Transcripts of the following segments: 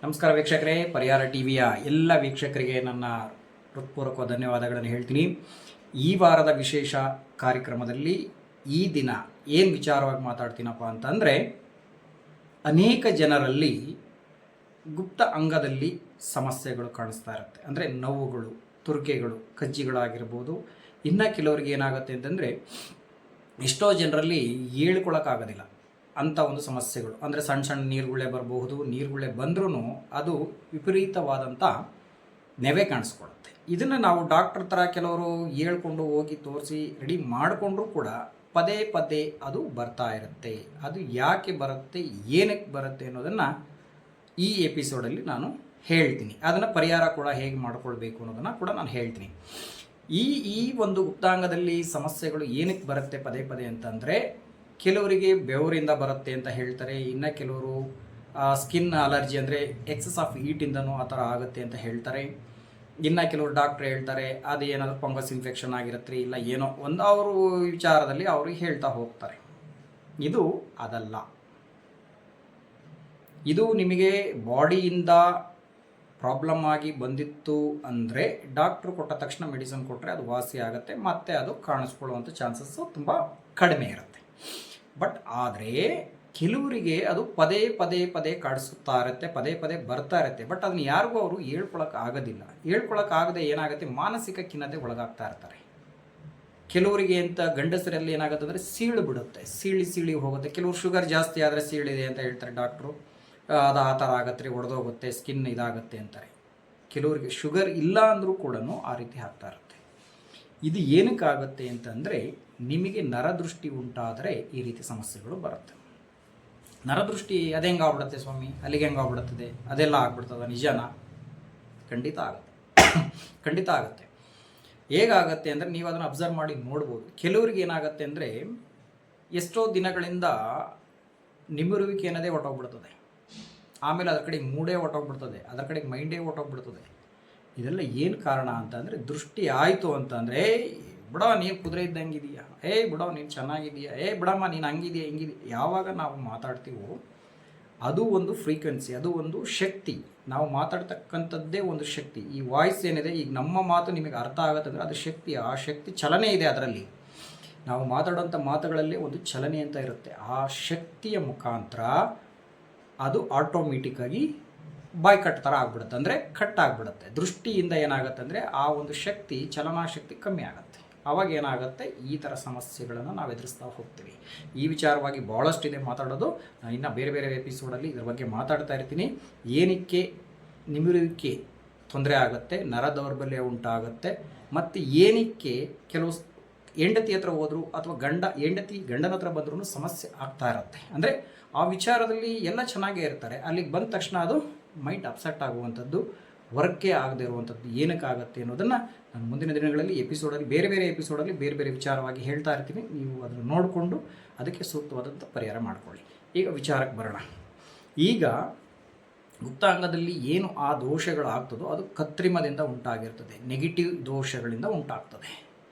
ನಮಸ್ಕಾರ ವೀಕ್ಷಕರೇ, ಪರಿಹಾರ ಟಿವಿಯ ಎಲ್ಲ ವೀಕ್ಷಕರಿಗೆ ನನ್ನ ಹೃತ್ಪೂರ್ವಕ ಧನ್ಯವಾದಗಳನ್ನು ಹೇಳ್ತೀನಿ. ಈ ವಾರದ ವಿಶೇಷ ಕಾರ್ಯಕ್ರಮದಲ್ಲಿ ಈ ದಿನ ಏನು ವಿಚಾರವಾಗಿ ಮಾತಾಡ್ತೀನಪ್ಪ ಅಂತಂದರೆ, ಅನೇಕ ಜನರಲ್ಲಿ ಗುಪ್ತ ಅಂಗದಲ್ಲಿ ಸಮಸ್ಯೆಗಳು ಕಾಣಿಸ್ತಾ ಇರುತ್ತೆ. ಅಂದರೆ ನೋವುಗಳು, ತುರಿಕೆಗಳು, ಕಜ್ಜಿಗಳಾಗಿರ್ಬೋದು. ಇನ್ನು ಕೆಲವರಿಗೆ ಏನಾಗುತ್ತೆ ಅಂತಂದರೆ, ಎಷ್ಟೋ ಜನರಲ್ಲಿ ಹೇಳ್ಕೊಳಕ್ಕಾಗೋದಿಲ್ಲ ಅಂಥ ಒಂದು ಸಮಸ್ಯೆಗಳು. ಅಂದರೆ ಸಣ್ಣ ಸಣ್ಣ ನೀರುಗುಳ್ಳೆ ಬರಬಹುದು. ನೀರುಗುಳ್ಳೆ ಬಂದ್ರೂ ಅದು ವಿಪರೀತವಾದಂಥ ನೆವೆ ಕಾಣಿಸ್ಕೊಳುತ್ತೆ. ಇದನ್ನು ನಾವು ಡಾಕ್ಟರ್ ಥರ ಕೆಲವರು ಹೇಳ್ಕೊಂಡು ಹೋಗಿ ತೋರಿಸಿ ರೆಡಿ ಮಾಡಿಕೊಂಡ್ರೂ ಕೂಡ ಪದೇ ಪದೇ ಅದು ಬರ್ತಾ ಇರುತ್ತೆ. ಅದು ಯಾಕೆ ಬರುತ್ತೆ, ಏನಕ್ಕೆ ಬರುತ್ತೆ ಅನ್ನೋದನ್ನು ಈ ಎಪಿಸೋಡಲ್ಲಿ ನಾನು ಹೇಳ್ತೀನಿ. ಅದನ್ನು ಪರಿಹಾರ ಕೂಡ ಹೇಗೆ ಮಾಡ್ಕೊಳ್ಬೇಕು ಅನ್ನೋದನ್ನು ಕೂಡ ನಾನು ಹೇಳ್ತೀನಿ. ಈ ಒಂದು ಗುಪ್ತಾಂಗದಲ್ಲಿ ಸಮಸ್ಯೆಗಳು ಏನಕ್ಕೆ ಬರುತ್ತೆ ಪದೇ ಪದೇ ಅಂತಂದರೆ, ಕೆಲವರಿಗೆ ಬೆವರಿಂದ ಬರುತ್ತೆ ಅಂತ ಹೇಳ್ತಾರೆ. ಇನ್ನು ಕೆಲವರು ಸ್ಕಿನ್ ಅಲರ್ಜಿ ಅಂದರೆ ಎಕ್ಸಸ್ ಆಫ್ ಹೀಟಿಂದನೂ ಆ ಥರ ಆಗುತ್ತೆ ಅಂತ ಹೇಳ್ತಾರೆ. ಇನ್ನು ಕೆಲವರು ಡಾಕ್ಟ್ರ್ ಹೇಳ್ತಾರೆ ಅದು ಏನಾದರೂ ಫಂಗಸ್ ಇನ್ಫೆಕ್ಷನ್ ಆಗಿರುತ್ತೆ, ಇಲ್ಲ ಏನೋ ಒಂದು ಅವರು ವಿಚಾರದಲ್ಲಿ ಅವರು ಹೇಳ್ತಾ ಹೋಗ್ತಾರೆ. ಇದು ಅದಲ್ಲ. ಇದು ನಿಮಗೆ ಬಾಡಿಯಿಂದ ಪ್ರಾಬ್ಲಮ್ ಆಗಿ ಬಂದಿತ್ತು ಅಂದರೆ ಡಾಕ್ಟ್ರು ಕೊಟ್ಟ ತಕ್ಷಣ ಮೆಡಿಸಿನ್ ಕೊಟ್ಟರೆ ಅದು ವಾಸಿ ಆಗುತ್ತೆ, ಮತ್ತು ಅದು ಕಾಣಿಸ್ಕೊಳ್ಳುವಂಥ ಚಾನ್ಸಸ್ಸು ತುಂಬ ಕಡಿಮೆ ಇರುತ್ತೆ. ಬಟ್ ಆದರೆ ಕೆಲವರಿಗೆ ಅದು ಪದೇ ಪದೇ ಪದೇ ಕಾಡಿಸುತ್ತಾ ಇರುತ್ತೆ, ಪದೇ ಪದೇ ಬರ್ತಾ ಇರುತ್ತೆ. ಬಟ್ ಅದನ್ನ ಯಾರಿಗೂ ಅವರು ಹೇಳ್ಕೊಳಕ್ಕಾಗೋದಿಲ್ಲ. ಹೇಳ್ಕೊಳಕ್ಕಾಗದೆ ಏನಾಗುತ್ತೆ, ಮಾನಸಿಕ ಖಿನ್ನತೆ ಒಳಗಾಗ್ತಾ ಇರ್ತಾರೆ. ಕೆಲವರಿಗೆ ಅಂತ ಗಂಡಸರಲ್ಲಿ ಏನಾಗುತ್ತೆ ಅಂದರೆ ಸೀಳು ಬಿಡುತ್ತೆ, ಸೀಳಿ ಹೋಗುತ್ತೆ. ಕೆಲವರು ಶುಗರ್ ಜಾಸ್ತಿ ಆದರೆ ಸೀಳಿದೆ ಅಂತ ಹೇಳ್ತಾರೆ ಡಾಕ್ಟ್ರು. ಅದು ಆ ಥರ ಆಗುತ್ತೆ, ಒಡೆದೋಗುತ್ತೆ, ಸ್ಕಿನ್ ಇದಾಗುತ್ತೆ ಅಂತಾರೆ. ಕೆಲವರಿಗೆ ಶುಗರ್ ಇಲ್ಲ ಅಂದರೂ ಕೂಡ ಆ ರೀತಿ ಆಗ್ತಾ ಇರುತ್ತೆ. ಇದು ಏನಕ್ಕಾಗುತ್ತೆ ಅಂತಂದರೆ, ನಿಮಗೆ ನರದೃಷ್ಟಿ ಉಂಟಾದರೆ ಈ ರೀತಿ ಸಮಸ್ಯೆಗಳು ಬರುತ್ತೆ. ನರದೃಷ್ಟಿ ಅದು ಹೆಂಗೆ ಆಗ್ಬಿಡುತ್ತೆ ಸ್ವಾಮಿ, ಅಲ್ಲಿಗೆ ಹೆಂಗೆ ಆಗ್ಬಿಡುತ್ತದೆ, ಅದೆಲ್ಲ ಆಗ್ಬಿಡ್ತದ, ನಿಜನಾ? ಖಂಡಿತ ಆಗುತ್ತೆ. ಖಂಡಿತ ಆಗುತ್ತೆ. ಹೇಗಾಗುತ್ತೆ ಅಂದರೆ, ನೀವು ಅದನ್ನು ಅಬ್ಸರ್ವ್ ಮಾಡಿ ನೋಡ್ಬೋದು. ಕೆಲವರಿಗೆ ಏನಾಗುತ್ತೆ ಅಂದರೆ, ಎಷ್ಟೋ ದಿನಗಳಿಂದ ನಿಮಿರುವಿಕೆ ಅನ್ನೋದೇ ಹೊಟ್ಟೋಗ್ಬಿಡ್ತದೆ. ಆಮೇಲೆ ಅದರ ಕಡೆಗೆ ಮೂಡೇ ಹೊಟ್ಟೋಗ್ಬಿಡ್ತದೆ, ಅದರ ಕಡೆಗೆ ಮೈಂಡೇ ಹೊಟ್ಟೋಗ್ಬಿಡ್ತದೆ. ಇದೆಲ್ಲ ಏನು ಕಾರಣ ಅಂತಂದರೆ, ದೃಷ್ಟಿ ಆಯಿತು ಅಂತಂದರೆ, ಬಿಡೋ ನೀನು ಕುದುರೆ ಇದ್ದಂಗಿದೆಯಾ, ಬಿಡೋ ನೀನು ಚೆನ್ನಾಗಿದೆಯಾ, ಬಿಡಮ್ಮ ನೀನು ಹಂಗಿದೆಯಾ ಹಿಂಗಿದೆಯಾ, ಯಾವಾಗ ನಾವು ಮಾತಾಡ್ತೀವೋ ಅದು ಒಂದು ಫ್ರೀಕ್ವೆನ್ಸಿ, ಅದು ಒಂದು ಶಕ್ತಿ. ನಾವು ಮಾತಾಡ್ತಕ್ಕಂಥದ್ದೇ ಒಂದು ಶಕ್ತಿ. ಈ ವಾಯ್ಸ್ ಏನಿದೆ, ಈಗ ನಮ್ಮ ಮಾತು ನಿಮಗೆ ಅರ್ಥ ಆಗುತ್ತಂದರೆ ಅದು ಶಕ್ತಿ. ಆ ಶಕ್ತಿ ಚಲನೆ ಇದೆ ಅದರಲ್ಲಿ. ನಾವು ಮಾತಾಡೋಂಥ ಮಾತುಗಳಲ್ಲಿ ಒಂದು ಚಲನೆ ಅಂತ ಇರುತ್ತೆ. ಆ ಶಕ್ತಿಯ ಮುಖಾಂತರ ಅದು ಆಟೋಮೆಟಿಕ್ಕಾಗಿ ಬಾಯ್ ಕಟ್ ಥರ ಆಗ್ಬಿಡುತ್ತೆ, ಅಂದರೆ ಕಟ್ ಆಗಿಬಿಡುತ್ತೆ. ದೃಷ್ಟಿಯಿಂದ ಏನಾಗುತ್ತೆ ಅಂದರೆ, ಆ ಒಂದು ಶಕ್ತಿ, ಚಲನಾಶಕ್ತಿ ಕಮ್ಮಿ ಆಗುತ್ತೆ. ಆವಾಗ ಏನಾಗುತ್ತೆ, ಈ ಥರ ಸಮಸ್ಯೆಗಳನ್ನು ನಾವು ಎದುರಿಸ್ತಾ ಹೋಗ್ತೀವಿ. ಈ ವಿಚಾರವಾಗಿ ಭಾಳಷ್ಟಿದೆ ಮಾತಾಡೋದು. ನಾನು ಇನ್ನು ಬೇರೆ ಬೇರೆ ಎಪಿಸೋಡಲ್ಲಿ ಇದ್ರ ಬಗ್ಗೆ ಮಾತಾಡ್ತಾ ಇರ್ತೀನಿ. ಏನಕ್ಕೆ ನಿಮಿರುವಿಕೆ ತೊಂದರೆ ಆಗುತ್ತೆ, ನರ ದೌರ್ಬಲ್ಯ ಉಂಟಾಗುತ್ತೆ, ಮತ್ತು ಏನಕ್ಕೆ ಕೆಲವು ಹೆಂಡತಿ ಹತ್ರ ಹೋದರೂ ಅಥವಾ ಗಂಡನ ಹತ್ರ ಬಂದ್ರೂ ಸಮಸ್ಯೆ ಆಗ್ತಾ ಇರುತ್ತೆ. ಅಂದರೆ ಆ ವಿಚಾರದಲ್ಲಿ ಎಲ್ಲ ಚೆನ್ನಾಗೇ ಇರ್ತಾರೆ, ಅಲ್ಲಿಗೆ ಬಂದ ತಕ್ಷಣ ಅದು ಮೈಂಡ್ ಅಪ್ಸೆಟ್ ಆಗುವಂಥದ್ದು, ವರ್ಕೇ ಆಗದೆ ಇರುವಂಥದ್ದು ಏನಕ್ಕಾಗತ್ತೆ ಅನ್ನೋದನ್ನು ನಾನು ಮುಂದಿನ ದಿನಗಳಲ್ಲಿ ಎಪಿಸೋಡಲ್ಲಿ ಬೇರೆ ಬೇರೆ ಎಪಿಸೋಡಲ್ಲಿ ಬೇರೆ ಬೇರೆ ವಿಚಾರವಾಗಿ ಹೇಳ್ತಾ ಇರ್ತೀನಿ. ನೀವು ಅದನ್ನು ನೋಡಿಕೊಂಡು ಅದಕ್ಕೆ ಸೂಕ್ತವಾದಂಥ ಪರಿಹಾರ ಮಾಡಿಕೊಳ್ಳಿ. ಈಗ ವಿಚಾರಕ್ಕೆ ಬರೋಣ. ಈಗ ಗುಪ್ತಾಂಗದಲ್ಲಿ ಏನು ಆ ದೋಷಗಳಾಗ್ತದೋ ಅದು ಕತ್ರಿಮದಿಂದ ಉಂಟಾಗಿರ್ತದೆ, ನೆಗೆಟಿವ್ ದೋಷಗಳಿಂದ ಉಂಟಾಗ್ತದೆ.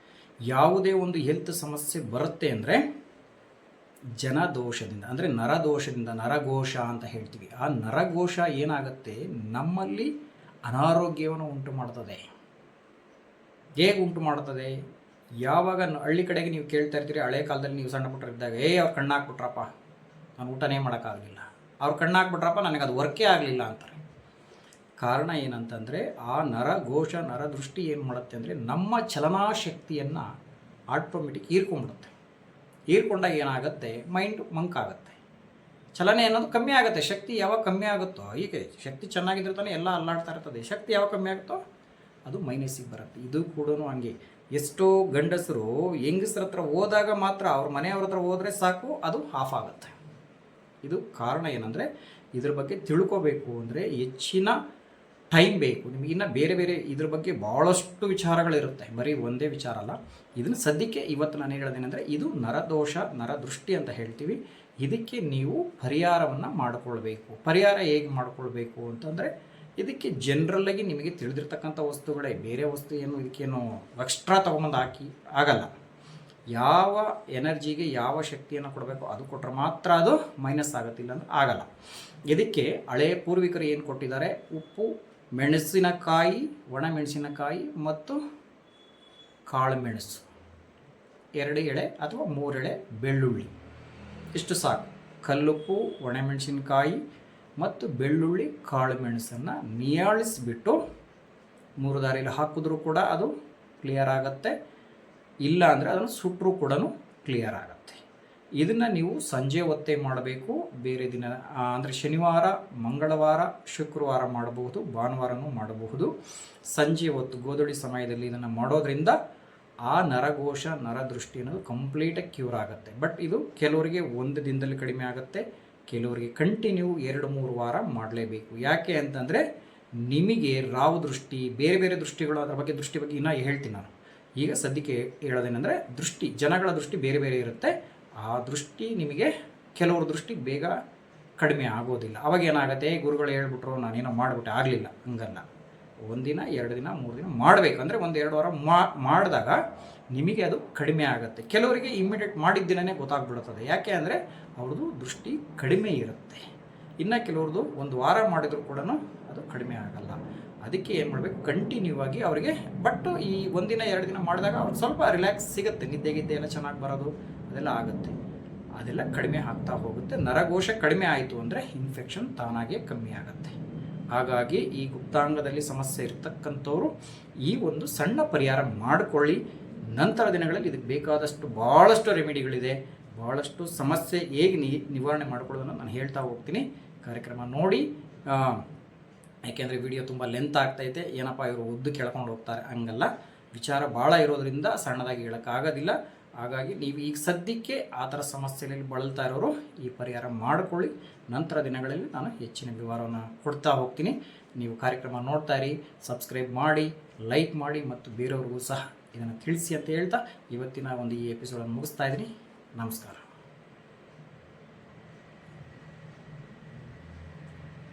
ಯಾವುದೇ ಒಂದು ಹೆಲ್ತ್ ಸಮಸ್ಯೆ ಬರುತ್ತೆ ಅಂದರೆ ಜನದೋಷದಿಂದ, ಅಂದರೆ ನರದೋಷದಿಂದ, ನರಘೋಷ ಅಂತ ಹೇಳ್ತೀವಿ. ಆ ನರಘೋಷ ಏನಾಗುತ್ತೆ, ನಮ್ಮಲ್ಲಿ ಅನಾರೋಗ್ಯವನ್ನು ಉಂಟು ಮಾಡ್ತದೆ. ಹೇಗೆ ಉಂಟು ಮಾಡ್ತದೆ? ಯಾವಾಗ ಹಳ್ಳಿ ಕಡೆಗೆ ನೀವು ಕೇಳ್ತಾ ಇರ್ತೀರಿ, ಹಳೆ ಕಾಲದಲ್ಲಿ ನೀವು ಸಣ್ಣ ಪುಟ್ಟರಿದ್ದಾಗ, ಅವ್ರು ಕಣ್ಣಾಕ್ಬಿಟ್ರಪ್ಪ, ನಾನು ಊಟನೇ ಮಾಡೋಕ್ಕಾಗಲಿಲ್ಲ, ಅವ್ರು ಕಣ್ಣಾಕ್ಬಿಟ್ರಪ್ಪ, ನನಗೆ ಅದು ವರ್ಕೇ ಆಗಲಿಲ್ಲ ಅಂತಾರೆ. ಕಾರಣ ಏನಂತಂದರೆ, ಆ ನರಘೋಷ, ನರದೃಷ್ಟಿ ಏನು ಮಾಡುತ್ತೆ ಅಂದರೆ, ನಮ್ಮ ಚಲನಾಶಕ್ತಿಯನ್ನು ಆಟೋಮೆಟಿಕ್ ಹೀರ್ಕೊಂಡ್ಬಿಡುತ್ತೆ. ಹೀರ್ಕೊಂಡಾಗ ಏನಾಗುತ್ತೆ, ಮೈಂಡ್ ಮಂಕಾಗುತ್ತೆ, ಚಲನೆ ಅನ್ನೋದು ಕಮ್ಮಿ ಆಗುತ್ತೆ. ಶಕ್ತಿ ಯಾವಾಗ ಕಮ್ಮಿ ಆಗುತ್ತೋ, ಈಗ ಶಕ್ತಿ ಚೆನ್ನಾಗಿದ್ರೆ ತಾನೇ ಎಲ್ಲ ಅಲ್ಲಾಡ್ತಾ ಇರ್ತದೆ. ಶಕ್ತಿ ಯಾವಾಗ ಕಮ್ಮಿ ಆಗುತ್ತೋ ಅದು ಮೈನಸ್ಸಿಗೆ ಬರುತ್ತೆ. ಇದು ಕೂಡ ಹಂಗೆ. ಎಷ್ಟೋ ಗಂಡಸರು ಹೆಂಗಸ್ರ ಹತ್ರ ಹೋದಾಗ ಮಾತ್ರ, ಅವ್ರ ಮನೆಯವ್ರ ಹತ್ರ ಹೋದರೆ ಸಾಕು, ಅದು ಆಫ್ ಆಗುತ್ತೆ. ಇದು ಕಾರಣ ಏನಂದರೆ, ಇದ್ರ ಬಗ್ಗೆ ತಿಳ್ಕೋಬೇಕು ಅಂದರೆ ಹೆಚ್ಚಿನ ಟೈಮ್ ಬೇಕು ನಿಮಗೆ. ಇನ್ನು ಬೇರೆ ಬೇರೆ ಇದ್ರ ಬಗ್ಗೆ ಭಾಳಷ್ಟು ವಿಚಾರಗಳಿರುತ್ತೆ, ಬರೀ ಒಂದೇ ವಿಚಾರ ಅಲ್ಲ. ಇದನ್ನು ಸದ್ಯಕ್ಕೆ ಇವತ್ತು ನಾನು ಹೇಳೋದೇನೆಂದರೆ, ಇದು ನರದೋಷ, ನರದೃಷ್ಟಿ ಅಂತ ಹೇಳ್ತೀವಿ. ಇದಕ್ಕೆ ನೀವು ಪರಿಹಾರವನ್ನು ಮಾಡಿಕೊಳ್ಬೇಕು. ಪರಿಹಾರ ಹೇಗೆ ಮಾಡಿಕೊಳ್ಬೇಕು ಅಂತಂದರೆ, ಇದಕ್ಕೆ ಜನರಲ್ಲಾಗಿ ನಿಮಗೆ ತಿಳಿದಿರ್ತಕ್ಕಂಥ ವಸ್ತುಗಳೇ, ಬೇರೆ ವಸ್ತು ಏನು ಇದಕ್ಕೇನು ಎಕ್ಸ್ಟ್ರಾ ತೊಗೊಂಬಂದು ಹಾಕಿ ಆಗಲ್ಲ. ಯಾವ ಎನರ್ಜಿಗೆ ಯಾವ ಶಕ್ತಿಯನ್ನು ಕೊಡಬೇಕು ಅದು ಕೊಟ್ಟರೆ ಮಾತ್ರ ಅದು ಮೈನಸ್ ಆಗುತ್ತಿಲ್ಲ ಅಂದ್ರೆ ಆಗಲ್ಲ. ಇದಕ್ಕೆ ಹಳೆಯ ಪೂರ್ವಿಕರು ಏನು ಕೊಟ್ಟಿದ್ದಾರೆ, ಉಪ್ಪು, ಮೆಣಸಿನಕಾಯಿ, ಒಣಮೆಣಸಿನಕಾಯಿ ಮತ್ತು ಕಾಳುಮೆಣಸು, 2 ಎಳೆ ಅಥವಾ 3 ಎಳೆ ಬೆಳ್ಳುಳ್ಳಿ, ಇಷ್ಟು ಸಾಕು. ಕಲ್ಲುಪ್ಪು, ಒಣಮೆಣಸಿನಕಾಯಿ ಮತ್ತು ಬೆಳ್ಳುಳ್ಳಿ, ಕಾಳುಮೆಣಸನ್ನು ನಿಯಾಳಿಸಿಬಿಟ್ಟು 3 ದಾರಿಯಲ್ಲಿ ಹಾಕಿದ್ರೂ ಕೂಡ ಅದು ಕ್ಲಿಯರ್ ಆಗುತ್ತೆ. ಇಲ್ಲ ಅಂದರೆ ಅದನ್ನು ಸುಟ್ಟರೂ ಕೂಡ ಕ್ಲಿಯರ್ ಆಗುತ್ತೆ. ಇದನ್ನು ನೀವು ಸಂಜೆ ಹೊತ್ತೇ ಮಾಡಬೇಕು. ಬೇರೆ ದಿನ ಅಂದರೆ ಶನಿವಾರ, ಮಂಗಳವಾರ, ಶುಕ್ರವಾರ ಮಾಡಬಹುದು, ಭಾನುವಾರನೂ ಮಾಡಬಹುದು. ಸಂಜೆ ಹೊತ್ತು ಗೋಧೂಳಿ ಸಮಯದಲ್ಲಿ ಇದನ್ನು ಮಾಡೋದ್ರಿಂದ ಆ ನರಘೋಷ, ನರದೃಷ್ಟಿ ಅನ್ನೋದು ಕಂಪ್ಲೀಟಾಗಿ ಕ್ಯೂರ್ ಆಗುತ್ತೆ. ಬಟ್ ಇದು ಕೆಲವರಿಗೆ 1 ದಿನದಲ್ಲಿ ಕಡಿಮೆ ಆಗುತ್ತೆ, ಕೆಲವರಿಗೆ ಕಂಟಿನ್ಯೂ 2-3 ವಾರ ಮಾಡಲೇಬೇಕು. ಯಾಕೆ ಅಂತಂದರೆ ನಿಮಗೆ ರಾವು ದೃಷ್ಟಿ, ಬೇರೆ ಬೇರೆ ದೃಷ್ಟಿಗಳು, ಅದರ ದೃಷ್ಟಿ ಬಗ್ಗೆ ಇನ್ನೂ ಹೇಳ್ತೀನಿ ನಾನು. ಈಗ ಸದ್ಯಕ್ಕೆ ಹೇಳೋದೇನೆಂದರೆ ದೃಷ್ಟಿ, ಜನಗಳ ದೃಷ್ಟಿ ಬೇರೆ ಬೇರೆ ಇರುತ್ತೆ. ಆ ದೃಷ್ಟಿ ನಿಮಗೆ ಕೆಲವ್ರ ದೃಷ್ಟಿ ಬೇಗ ಕಡಿಮೆ ಆಗೋದಿಲ್ಲ. ಅವಾಗ ಏನಾಗುತ್ತೆ, ಗುರುಗಳು ಹೇಳ್ಬಿಟ್ರು ನಾನೇನೋ ಮಾಡಿಬಿಟ್ಟೆ, ಆಗಲಿಲ್ಲ, ಹಂಗಲ್ಲ. 1 ದಿನ, 2 ದಿನ, 3 ದಿನ ಮಾಡಬೇಕು. ಅಂದರೆ 1-2 ವಾರ ಮಾಡಿದಾಗ ನಿಮಗೆ ಅದು ಕಡಿಮೆ ಆಗುತ್ತೆ. ಕೆಲವರಿಗೆ ಇಮ್ಮಿಡಿಯೇಟ್ ಮಾಡಿದ ದಿನವೇ ಗೊತ್ತಾಗ್ಬಿಡುತ್ತದೆ. ಯಾಕೆ ಅಂದರೆ ಅವ್ರದ್ದು ದೃಷ್ಟಿ ಕಡಿಮೆ ಇರುತ್ತೆ. ಇನ್ನು ಕೆಲವ್ರದ್ದು 1 ವಾರ ಮಾಡಿದರೂ ಕೂಡ ಅದು ಕಡಿಮೆ ಆಗಲ್ಲ. ಅದಕ್ಕೆ ಏನು ಮಾಡಬೇಕು, ಕಂಟಿನ್ಯೂ ಆಗಿ ಅವರಿಗೆ. ಬಟ್ ಈ 1 ದಿನ 2 ದಿನ ಮಾಡಿದಾಗ ಅವ್ರಿಗೆ ಸ್ವಲ್ಪ ರಿಲ್ಯಾಕ್ಸ್ ಸಿಗುತ್ತೆ, ನಿದ್ದೆ ಎಲ್ಲ ಚೆನ್ನಾಗಿ ಬರೋದು ಅದೆಲ್ಲ ಆಗುತ್ತೆ. ಅದೆಲ್ಲ ಕಡಿಮೆ ಆಗ್ತಾ ಹೋಗುತ್ತೆ. ನರಘೋಷ ಕಡಿಮೆ ಆಯಿತು ಅಂದರೆ ಇನ್ಫೆಕ್ಷನ್ ತಾನಾಗೇ ಕಮ್ಮಿ ಆಗುತ್ತೆ. ಹಾಗಾಗಿ ಈ ಗುಪ್ತಾಂಗದಲ್ಲಿ ಸಮಸ್ಯೆ ಇರ್ತಕ್ಕಂಥವ್ರು ಈ ಒಂದು ಸಣ್ಣ ಪರಿಹಾರ ಮಾಡಿಕೊಳ್ಳಿ. ನಂತರ ದಿನಗಳಲ್ಲಿ ಇದಕ್ಕೆ ಬೇಕಾದಷ್ಟು ಭಾಳಷ್ಟು ರೆಮಿಡಿಗಳಿದೆ. ಭಾಳಷ್ಟು ಸಮಸ್ಯೆ ಹೇಗೆ ನಿವಾರಣೆ ಮಾಡ್ಕೊಳ್ಳೋದನ್ನು ನಾನು ಹೇಳ್ತಾ ಹೋಗ್ತೀನಿ. ಕಾರ್ಯಕ್ರಮ ನೋಡಿ. ಯಾಕೆಂದರೆ ವಿಡಿಯೋ ತುಂಬ ಲೆಂತ್ ಆಗ್ತೈತೆ, ಏನಪ್ಪ ಇವರು ಉದ್ದು ಕೇಳ್ಕೊಂಡು ಹೋಗ್ತಾರೆ, ಹಂಗಲ್ಲ. ವಿಚಾರ ಭಾಳ ಇರೋದರಿಂದ ಸಣ್ಣದಾಗಿ ಹೇಳೋಕ್ಕಾಗೋದಿಲ್ಲ. ಹಾಗಾಗಿ ನೀವು ಈಗ ಸದ್ಯಕ್ಕೆ ಆ ಥರ ಸಮಸ್ಯೆಯಲ್ಲಿ ಬಳಲ್ತಾ ಇರೋರು ಈ ಪರಿಹಾರ ಮಾಡಿಕೊಳ್ಳಿ. ನಂತರ ದಿನಗಳಲ್ಲಿ ನಾನು ಹೆಚ್ಚಿನ ವಿವರವನ್ನು ಕೊಡ್ತಾ ಹೋಗ್ತೀನಿ. ನೀವು ಕಾರ್ಯಕ್ರಮ ನೋಡ್ತಾ ಇರಿ, ಸಬ್ಸ್ಕ್ರೈಬ್ ಮಾಡಿ, ಲೈಕ್ ಮಾಡಿ ಮತ್ತು ಬೇರೆಯವ್ರಿಗೂ ಸಹ ಇದನ್ನು ತಿಳಿಸಿ ಅಂತ ಹೇಳ್ತಾ ಇವತ್ತಿನ ಒಂದು ಈ ಎಪಿಸೋಡನ್ನು ಮುಗಿಸ್ತಾ ಇದ್ದೀನಿ. ನಮಸ್ಕಾರ.